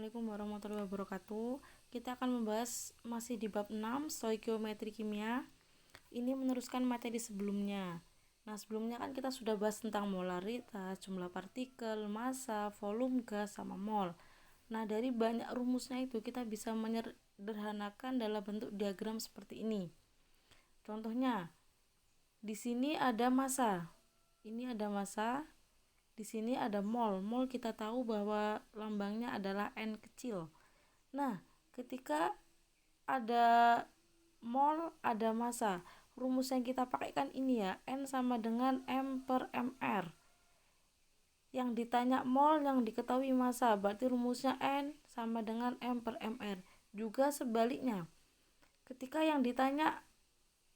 Assalamualaikum warahmatullahi wabarakatuh. Kita akan membahas masih di bab 6 stoikiometri kimia. Ini meneruskan materi sebelumnya. Nah, sebelumnya kan kita sudah bahas tentang molaritas, jumlah partikel, massa, volume gas, sama mol. Nah, dari banyak rumusnya itu kita bisa menyederhanakan dalam bentuk diagram seperti ini. Contohnya, di sini ada massa. Ini ada massa. Di sini ada mol. Mol kita tahu bahwa lambangnya adalah N kecil. Nah, ketika ada mol, ada massa. Rumus yang kita pakai kan ini ya, N sama dengan M per MR. Yang ditanya mol, yang diketahui massa, berarti rumusnya N sama dengan M per MR. Juga sebaliknya, ketika yang ditanya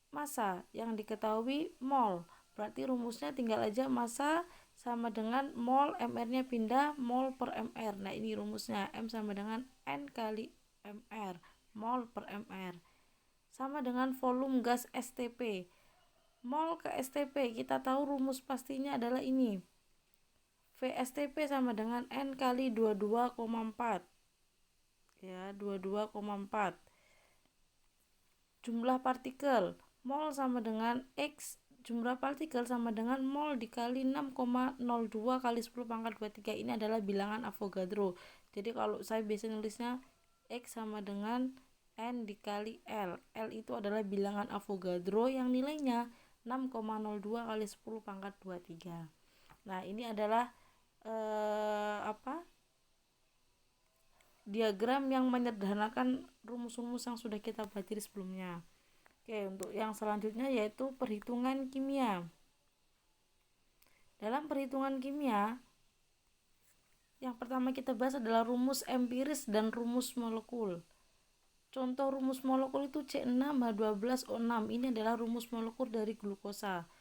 massa, yang diketahui mol, berarti rumusnya tinggal aja massa sama dengan mol, MR-nya pindah, mol per MR. Nah, ini rumusnya, M sama dengan N kali MR, mol per MR. Sama dengan volume gas STP. Mol ke STP, kita tahu rumus pastinya adalah ini. VSTP sama dengan N kali 22,4. Ya, 22,4. Jumlah partikel, mol sama dengan X, jumlah partikel sama dengan mol dikali 6,02 kali 10 pangkat 23. Ini adalah bilangan Avogadro. Jadi kalau saya biasa nulisnya X sama dengan N dikali L. L itu adalah bilangan Avogadro yang nilainya 6,02 kali 10 pangkat 23. Nah, ini adalah diagram yang menyederhanakan rumus-rumus yang sudah kita pelajari sebelumnya. Oke, untuk yang selanjutnya yaitu perhitungan kimia. Dalam perhitungan kimia, yang pertama kita bahas adalah rumus empiris dan rumus molekul. Contoh rumus molekul itu C6H12O6. Ini adalah rumus molekul dari glukosa.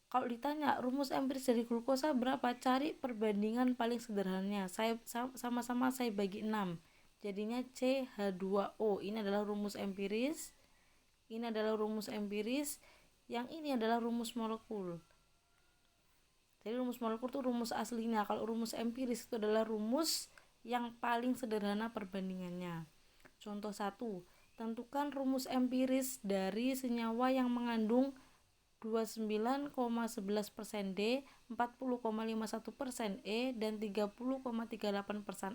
Kalau ditanya rumus empiris dari glukosa berapa, cari perbandingan paling sederhananya. Sama-sama saya bagi 6. Jadinya CH2O. Ini adalah rumus empiris. Ini adalah rumus empiris, yang ini adalah rumus molekul. Jadi rumus molekul itu rumus aslinya. Kalau rumus empiris itu adalah rumus yang paling sederhana perbandingannya. Contoh 1, tentukan rumus empiris dari senyawa yang mengandung 29,11% D, 40,51% E, dan 30,38%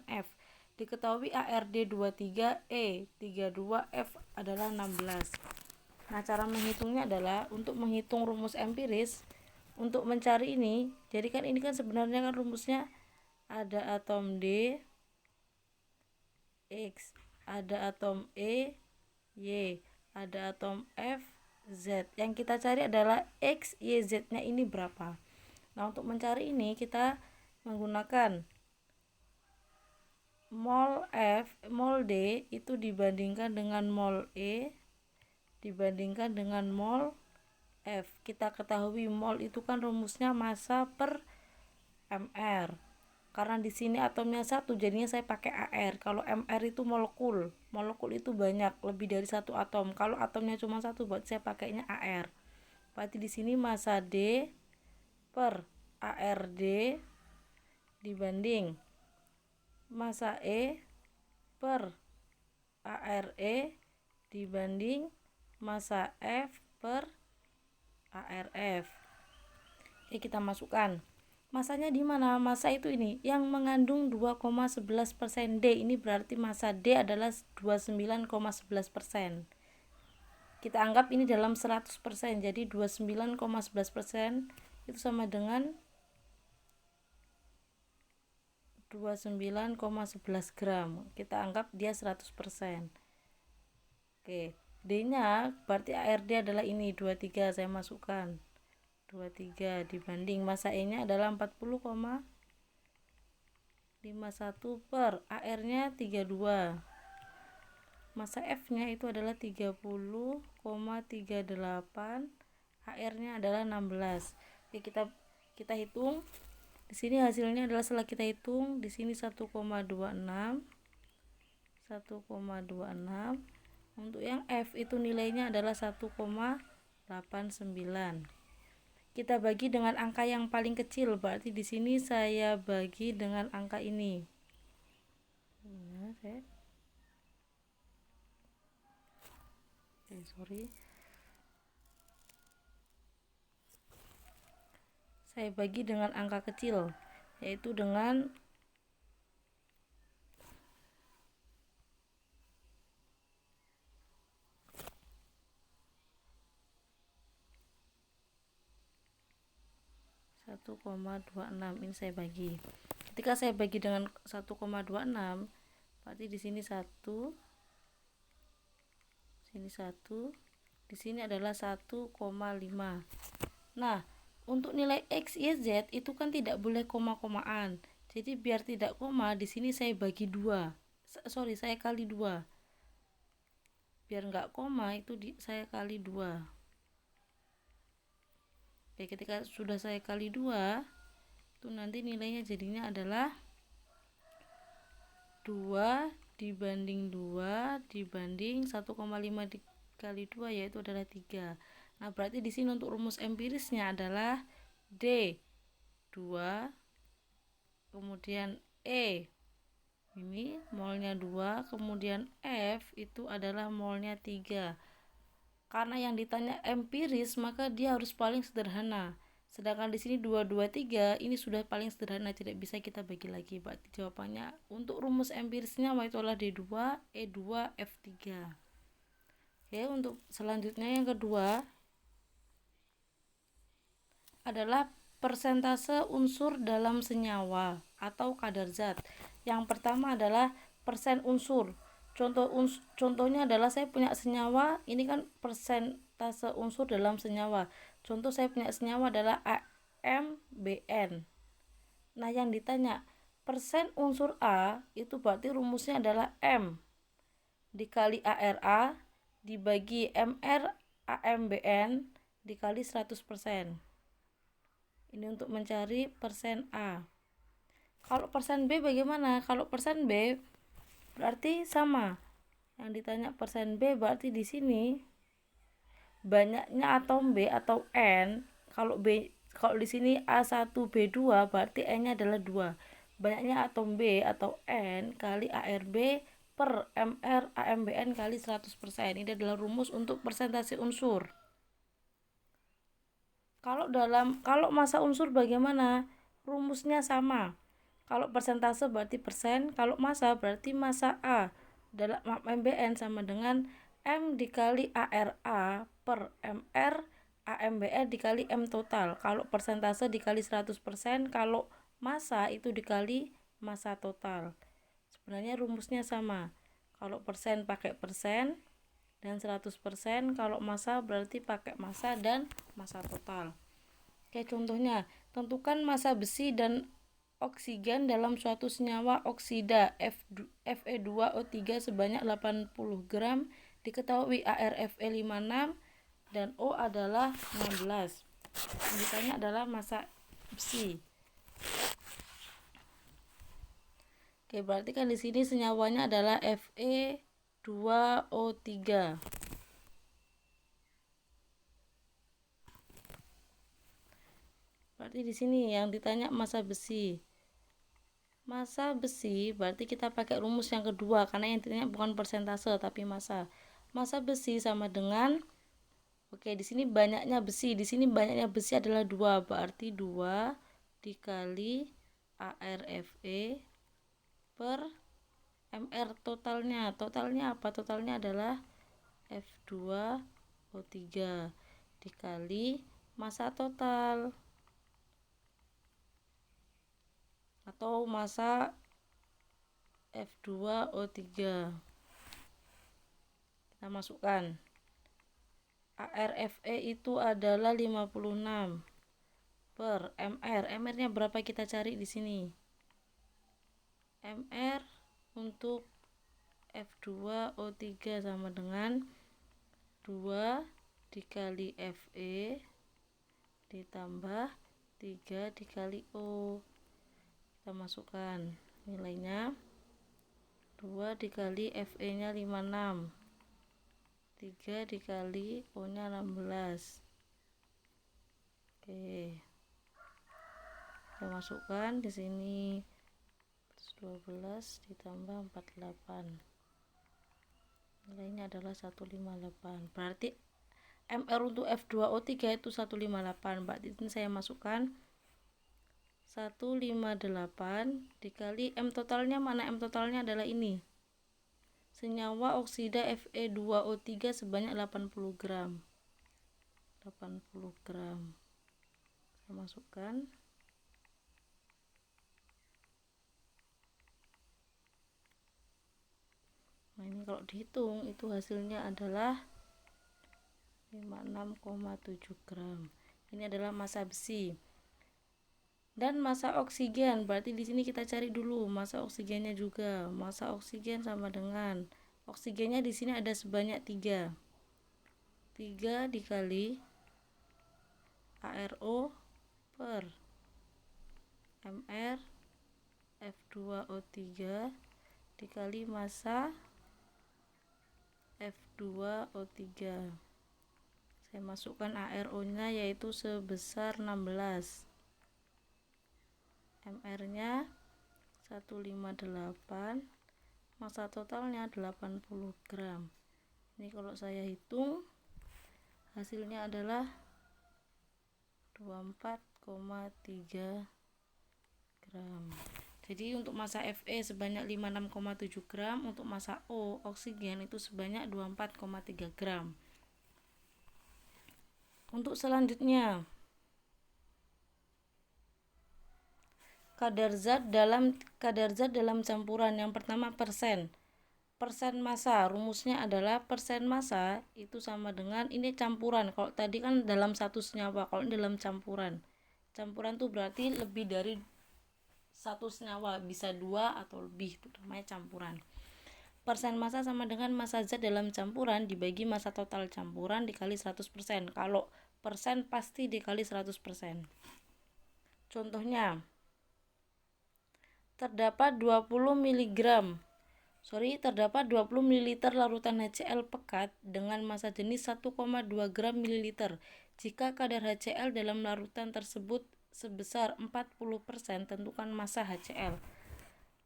F. Diketahui ARD 23, E 32, F adalah 16. Nah, cara menghitungnya adalah untuk menghitung rumus empiris. Untuk mencari ini, jadi kan ini kan sebenarnya kan rumusnya ada atom D, X, ada atom E, Y, ada atom F, Z. Yang kita cari adalah X, Y, Z-nya ini berapa. Nah, untuk mencari ini kita menggunakan mol F, mol D itu dibandingkan dengan mol E dibandingkan dengan mol F. Kita ketahui mol itu kan rumusnya massa per MR. Karena di sini atomnya satu, jadinya saya pakai AR. Kalau MR itu molekul. Molekul itu banyak, lebih dari satu atom. Kalau atomnya cuma satu, buat saya pakainya AR. Berarti di sini massa D per ARD dibanding massa E per ARE dibanding massa F per ARF. Oke, kita masukkan. Masanya di mana? Massa itu ini yang mengandung 2,11% D. Ini berarti massa D adalah 29,11%. Kita anggap ini dalam 100%. Jadi 29,11% itu sama dengan 29,11 gram. Kita anggap dia 100%. Oke, D-nya berarti ARD adalah ini 23, saya masukkan 23 dibanding massa E-nya adalah 40,51 per AR-nya 32. Massa F-nya itu adalah 30,38, AR-nya adalah 16. Oke, kita hitung. Di sini hasilnya adalah setelah kita hitung, di sini 1,26. Untuk yang F itu nilainya adalah 1,89. Kita bagi dengan angka yang paling kecil, berarti di sini saya bagi dengan angka ini. saya bagi dengan angka kecil, yaitu dengan 1,26. Ini saya bagi. Ketika saya bagi dengan 1,26, berarti di sini 1, sini 1, di sini adalah 1,5. Nah, untuk nilai X, Y, Z itu kan tidak boleh koma-komaan. Jadi biar tidak koma, di sini saya bagi 2. Saya kali 2. Biar nggak koma itu saya kali 2. Oke, ketika sudah saya kali 2, itu nanti nilainya jadinya adalah 2 dibanding 2 dibanding 1,5 dikali 2, yaitu adalah 3. Nah, berarti di sini untuk rumus empirisnya adalah D 2, kemudian E ini molnya 2, kemudian F itu adalah molnya 3. Karena yang ditanya empiris, maka dia harus paling sederhana. Sedangkan di sini 2, 2, 3 ini sudah paling sederhana, tidak bisa kita bagi lagi. Berarti jawabannya untuk rumus empirisnya yaitu adalah D2, E2, F3. Oke, untuk selanjutnya yang kedua adalah persentase unsur dalam senyawa atau kadar zat. Yang pertama adalah persen unsur. Contohnya adalah saya punya senyawa, ini kan persentase unsur dalam senyawa. Contoh saya punya senyawa adalah AMBN. Nah, yang ditanya persen unsur A itu berarti rumusnya adalah M dikali ARA dibagi MR AMBN dikali 100%. Ini untuk mencari persen A. Kalau persen B bagaimana? Kalau persen B berarti sama. Yang ditanya persen B berarti di sini banyaknya atom B atau N. Kalau di sini A1 B2 berarti N-nya adalah 2. Banyaknya atom B atau N kali ARB per MR AMBN kali 100%. Ini adalah rumus untuk persentase unsur. Kalau massa unsur bagaimana? Rumusnya sama. Kalau persentase berarti persen, kalau massa berarti massa A dalam MBN sama dengan M dikali ARA per MR AMBR dikali M total. Kalau persentase dikali 100%, kalau massa itu dikali massa total. Sebenarnya rumusnya sama. Kalau persen pakai persen dan 100%, kalau massa berarti pakai massa dan massa total. Oke, contohnya, tentukan massa besi dan oksigen dalam suatu senyawa oksida Fe2O3 sebanyak 80 gram, diketahui ArFe 56 dan O adalah 16. Yang ditanya adalah massa besi. Oke, berarti kan di sini senyawanya adalah Fe2O3. Berarti di sini yang ditanya massa besi. Massa besi berarti kita pakai rumus yang kedua karena yang ditanya bukan persentase tapi massa. Massa besi sama dengan di sini banyaknya besi. Di sini banyaknya besi adalah 2, berarti 2 dikali ArFe per MR totalnya. Totalnya apa? Totalnya adalah F2O3 dikali massa total atau massa F2O3. Kita masukkan. ArFe itu adalah 56 per MR. MR-nya berapa kita cari di sini? MR untuk F2O3 sama dengan 2 dikali Fe ditambah 3 dikali O. Kita masukkan nilainya 2 dikali Fe nya 56, 3 dikali O nya 16. Oke, kita masukkan di sini 12 ditambah 48, nilainya adalah 158. Berarti MR untuk F2O3 itu 158. Berarti ini saya masukkan 158 dikali M totalnya, mana M totalnya adalah ini, senyawa oksida Fe2O3 sebanyak 80 gram. 80 gram saya masukkan. Nah, ini kalau dihitung itu hasilnya adalah 56,7 gram. Ini adalah massa besi. Dan massa oksigen, berarti di sini kita cari dulu massa oksigennya juga. Massa oksigen sama dengan oksigennya di sini ada sebanyak 3. 3 dikali ARO per MR F2O3 dikali massa F2O3. Saya masukkan ARO nya yaitu sebesar 16, MR nya 158, massa totalnya 80 gram. Ini kalau saya hitung hasilnya adalah 24,3 gram. Jadi untuk massa Fe sebanyak 56,7 gram, untuk massa O oksigen itu sebanyak 24,3 gram. Untuk selanjutnya, kadar zat dalam campuran. Yang pertama persen massa, rumusnya adalah persen massa itu sama dengan, ini campuran, kalau tadi kan dalam satu senyawa, kalau dalam campuran tuh berarti lebih dari satu senyawa, bisa 2 atau lebih, itu namanya campuran. Persen massa sama dengan massa zat dalam campuran dibagi massa total campuran dikali 100%. Kalau persen pasti dikali 100%. Contohnya, terdapat 20 ml larutan HCl pekat dengan massa jenis 1,2 gram ml. Jika kadar HCl dalam larutan tersebut sebesar 40%, tentukan massa HCl.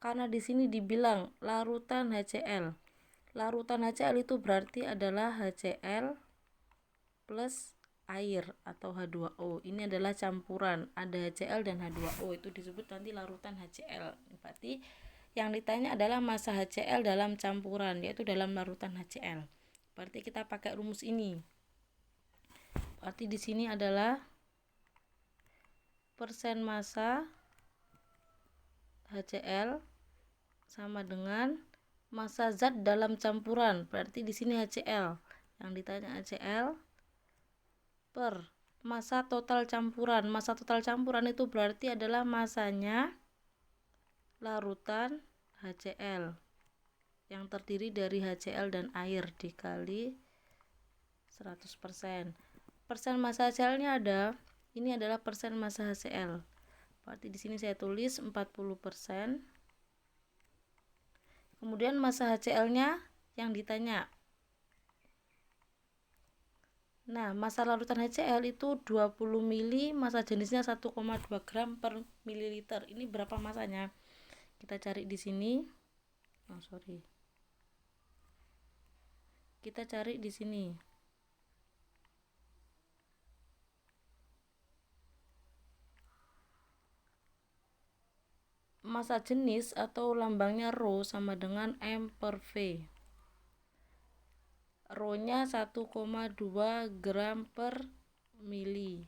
Karena di sini dibilang larutan HCl. Larutan HCl itu berarti adalah HCl plus air atau H2O. Ini adalah campuran, ada HCl dan H2O, itu disebut nanti larutan HCl. Berarti yang ditanya adalah massa HCl dalam campuran, yaitu dalam larutan HCl. Berarti kita pakai rumus ini. Berarti di sini adalah persen massa HCl sama dengan massa zat dalam campuran. Berarti di sini HCl. Yang ditanya HCl per massa total campuran. Massa total campuran itu berarti adalah massanya larutan HCl yang terdiri dari HCl dan air dikali 100%. Persen massa HCl-nya ada, ini adalah persen massa HCl. Berarti di sini saya tulis 40%. Kemudian massa HCl-nya yang ditanya. Nah, massa larutan HCl itu 20 ml, massa jenisnya 1,2 gram per mililiter. Ini berapa massanya? Kita cari di sini. Kita cari di sini. Massa jenis atau lambangnya Rho sama dengan M per V. Rho-nya 1,2 gram per mili.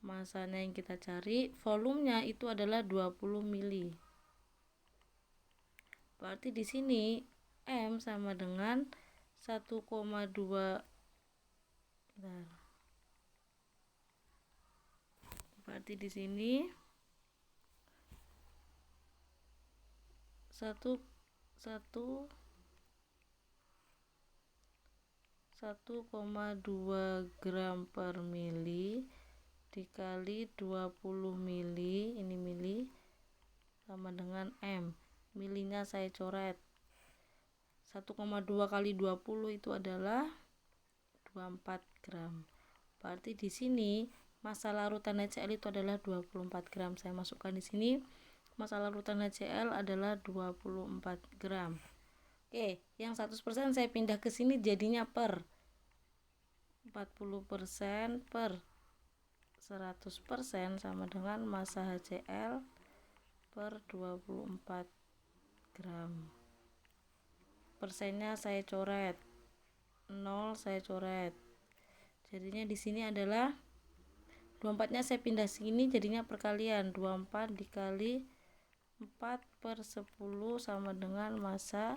Massanya yang kita cari, volumenya itu adalah 20 mili. Berarti di sini M sama dengan 1,2. Berarti di sini 1,2 gram per mili dikali 20 mili, ini mili, sama dengan M. Milinya saya coret. 1,2 kali 20 itu adalah 24 gram. Berarti di sini massa larutan HCl itu adalah 24 gram. Saya masukkan di sini massa larutan HCl adalah 24 gram. Oke, yang 100% saya pindah ke sini jadinya per 40% per 100% sama dengan massa HCl per 24 gram. Persennya saya coret, 0 saya coret. Jadinya di sini adalah 24-nya saya pindah sini jadinya perkalian, 24 dikali 4/10 sama dengan massa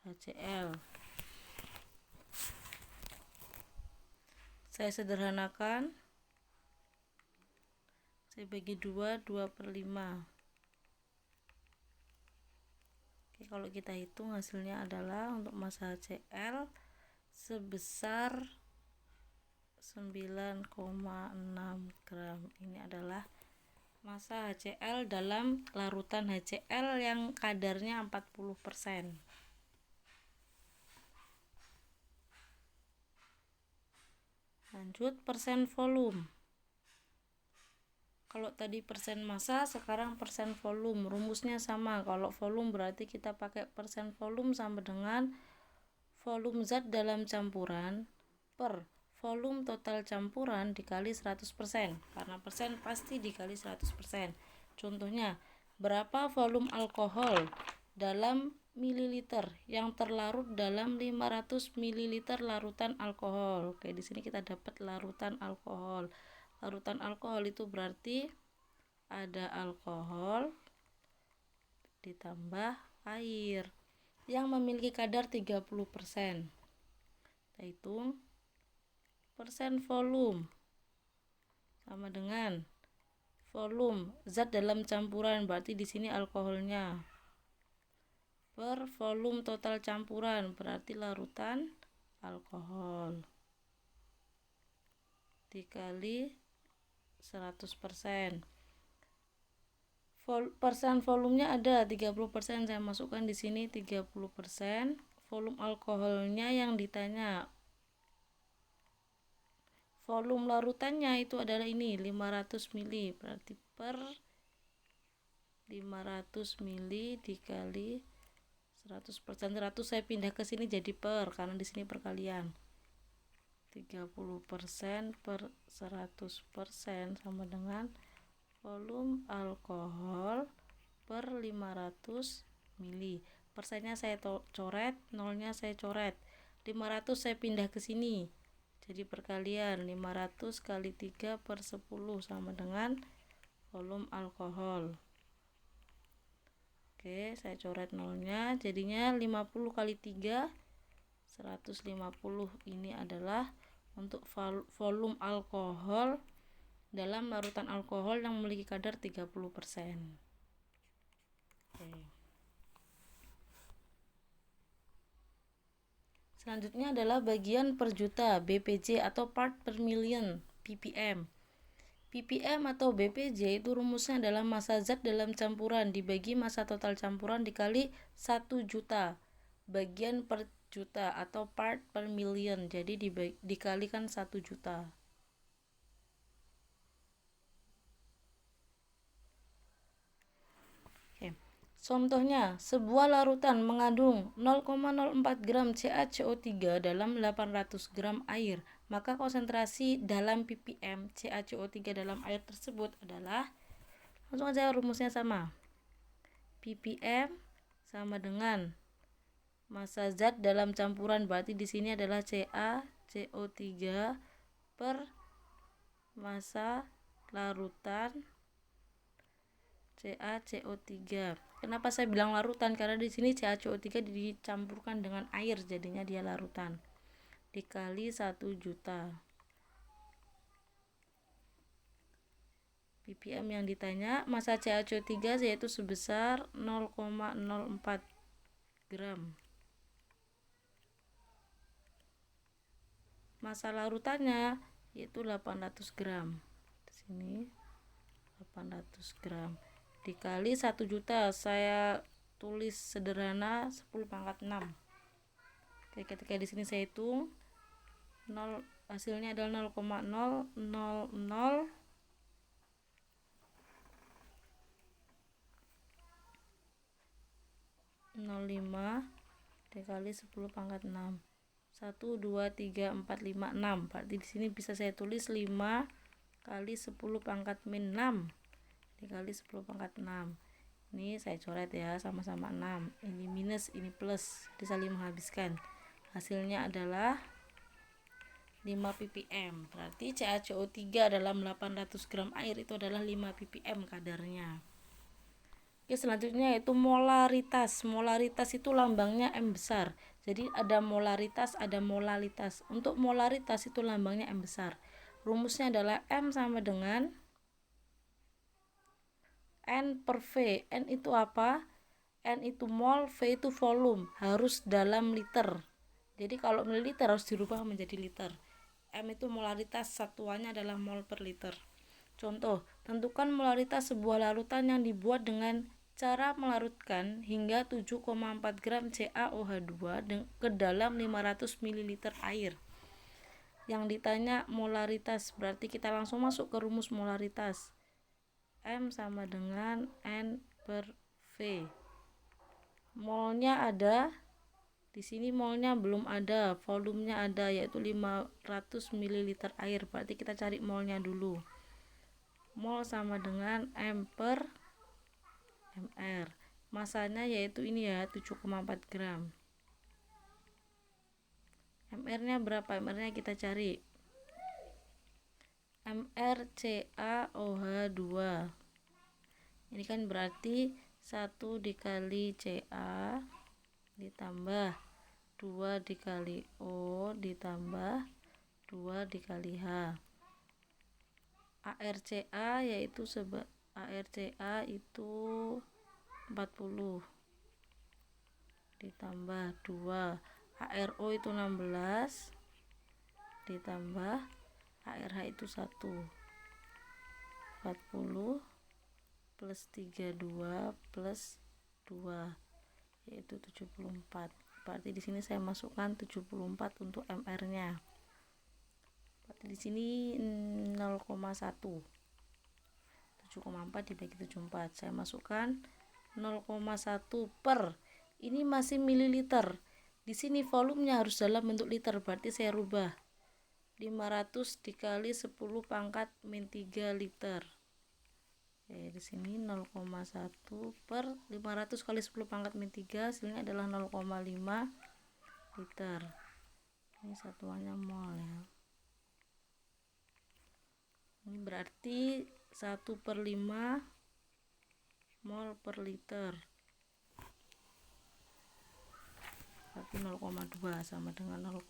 HCl. Saya sederhanakan, saya bagi 2, 2/5. Oke, kalau kita hitung hasilnya adalah untuk massa HCl sebesar 9,6 gram. Ini adalah massa HCl dalam larutan HCl yang kadarnya 40%. Lanjut, persen volume. Kalau tadi persen massa, sekarang persen volume. Rumusnya sama. Kalau volume berarti kita pakai persen volume sama dengan volume zat dalam campuran per volume total campuran dikali 100%. Karena persen pasti dikali 100%. Contohnya, berapa volume alkohol dalam mililiter yang terlarut dalam 500 mililiter larutan alkohol. Oke, di sini kita dapat larutan alkohol. Larutan alkohol itu berarti ada alkohol ditambah air yang memiliki kadar 30%. Kita hitung persen volume sama dengan volume zat dalam campuran, berarti di sini alkoholnya, per volume total campuran, berarti larutan alkohol, dikali 100%. Persen volumenya ada 30%, saya masukkan di sini 30%. Volume alkoholnya yang ditanya, volume larutannya itu adalah ini 500 mili, berarti per 500 mili dikali 100%. 100 saya pindah ke sini jadi per, karena di sini perkalian. 30% per 100% sama dengan volume alkohol per 500 mili. Persennya saya coret, nolnya saya coret. 500 saya pindah ke sini. Jadi perkalian, 500 kali 3/10 sama dengan volume alkohol. Oke, saya coret nolnya, jadinya 50 kali 3 150. Ini adalah untuk volume alkohol dalam larutan alkohol yang memiliki kadar 30%. Oke. Selanjutnya adalah bagian per juta, BPJ atau part per million, ppm. ppm atau BPJ itu rumusnya adalah massa zat dalam campuran dibagi massa total campuran dikali 1 juta, bagian per juta atau part per million, jadi dikalikan 1 juta. Contohnya, sebuah larutan mengandung 0,04 gram CaCO3 dalam 800 gram air, maka konsentrasi dalam ppm CaCO3 dalam air tersebut adalah, langsung aja rumusnya sama, ppm sama dengan massa zat dalam campuran, berarti di sini adalah CaCO3 per massa larutan CaCO3. Kenapa saya bilang larutan? Karena di sini CaCO3 dicampurkan dengan air, jadinya dia larutan. Dikali 1 juta. ppm yang ditanya, massa CaCO3 yaitu sebesar 0,04 gram. Massa larutannya yaitu 800 gram. Di sini 800 gram. Dikali 1 juta, saya tulis sederhana 10 pangkat 6. Oke, ketika di sini saya hitung 0, hasilnya adalah 0,000 0,5 dikali 10 pangkat 6. 1, 2, 3, 4, 5, 6. Berarti di sini bisa saya tulis 5 kali 10 pangkat min 6 dikali 10 pangkat 6. Ini saya coret ya, sama-sama 6. Ini minus, ini plus, disaling menghabiskan. Hasilnya adalah 5 ppm. Berarti CaCO3 dalam 800 gram air itu adalah 5 ppm kadarnya. Oke, selanjutnya yaitu molaritas. Molaritas itu lambangnya M besar. Jadi ada molaritas, ada molalitas. Untuk molaritas itu lambangnya M besar. Rumusnya adalah M sama dengan N per V. N itu apa? N itu mol, V itu volume. Harus dalam liter. Jadi kalau mililiter harus dirubah menjadi liter. M itu molaritas, satuannya adalah mol per liter. Contoh, tentukan molaritas sebuah larutan yang dibuat dengan cara melarutkan hingga 7,4 gram CaOH2 ke dalam 500 ml air. Yang ditanya molaritas, berarti kita langsung masuk ke rumus molaritas. M sama dengan N per V. Molnya ada, di sini molnya belum ada, volumenya ada yaitu 500 ml air. Berarti kita cari molnya dulu. Mol sama dengan M per mr. Masanya yaitu ini ya, 7,4 gram. Mr nya berapa? Mr nya kita cari. Mr CaOH2. Ini kan berarti 1 dikali Ca ditambah 2 dikali O ditambah 2 dikali H. ArCa yaitu ArCa itu 40 ditambah 2, ArO itu 16 ditambah ArH itu 1. 40 plus 32 plus 2 yaitu 74. Berarti di sini saya masukkan 74 untuk mr-nya. Berarti di sini 0,1. 7,4 dibagi 74. Saya masukkan 0,1 per. Ini masih mililiter. Di sini volumenya harus dalam bentuk liter, berarti saya rubah. 500 dikali 10 pangkat min 3 liter. Oke, di sini 0,1 per 500 kali 10 pangkat min 3, hasilnya adalah 0,5 liter. Ini satuannya mol ya. Ini berarti 1 per 5 mol per liter. Berarti 0,2 sama dengan 0,2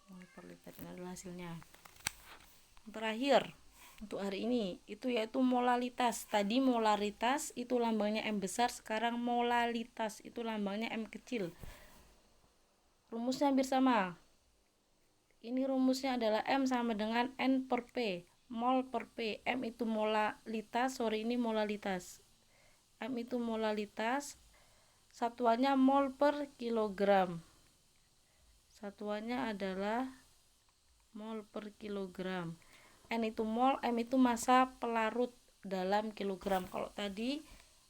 mol per liter. Ini adalah hasilnya. Yang terakhir untuk hari ini itu yaitu molalitas. Tadi molaritas itu lambangnya M besar, sekarang molalitas itu lambangnya M kecil. Rumusnya hampir sama. Ini rumusnya adalah M sama dengan N per P, mol per P. M itu molalitas, ini molalitas. M itu molalitas, satuannya mol per kilogram. Satuannya adalah mol per kilogram. N itu mol, M itu massa pelarut dalam kilogram. Kalau tadi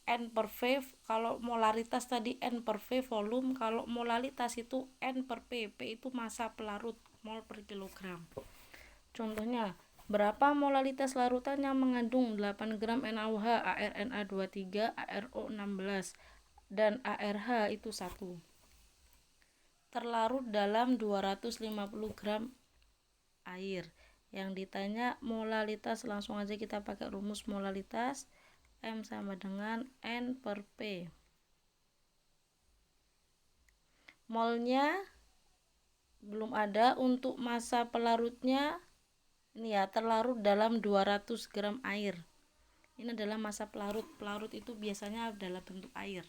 N per V, kalau molaritas tadi N per V volume, kalau molalitas itu N per P, P itu massa pelarut mol per kilogram. Contohnya, berapa molalitas larutan yang mengandung 8 gram NaOH, ArNa23, ArO16 dan ArH itu 1. Terlarut dalam 250 gram air. Yang ditanya molalitas, langsung aja kita pakai rumus molalitas. M sama dengan N per P. Molnya belum ada. Untuk massa pelarutnya ini ya, terlarut dalam 200 gram air. Ini adalah massa pelarut. Pelarut itu biasanya adalah bentuk air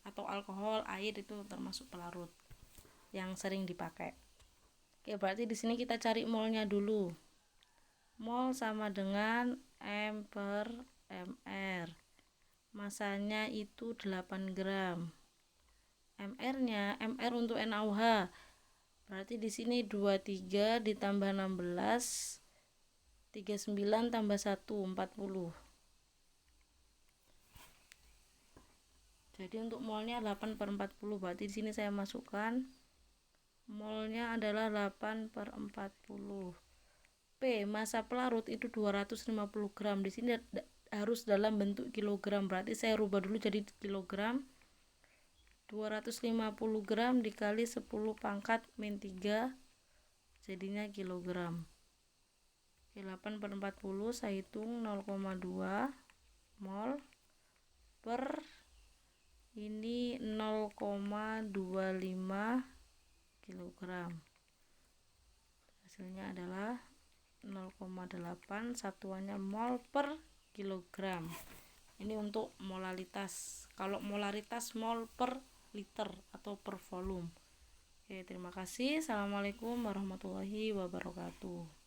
atau alkohol, air itu termasuk pelarut yang sering dipakai. Oke, berarti di sini kita cari molnya dulu. Mol sama dengan M per mr. Masanya itu 8 gram. Mr-nya, Mr untuk NaOH. Berarti di sini 23 ditambah 16, 39 tambah 1, 40. Jadi untuk molnya 8/40, berarti di sini saya masukkan molnya adalah 8/40. P, massa pelarut itu 250 gram. Di sini harus dalam bentuk kilogram, berarti saya rubah dulu jadi kilogram. 250 gram dikali 10 pangkat min 3 jadinya kilogram. 8/40 saya hitung 0,2 mol per ini 0,25 kilogram. Hasilnya adalah 0,8, satuannya mol per kilogram. Ini untuk molaritas. Kalau molaritas mol per liter atau per volume. Oke, terima kasih. Assalamualaikum warahmatullahi wabarakatuh.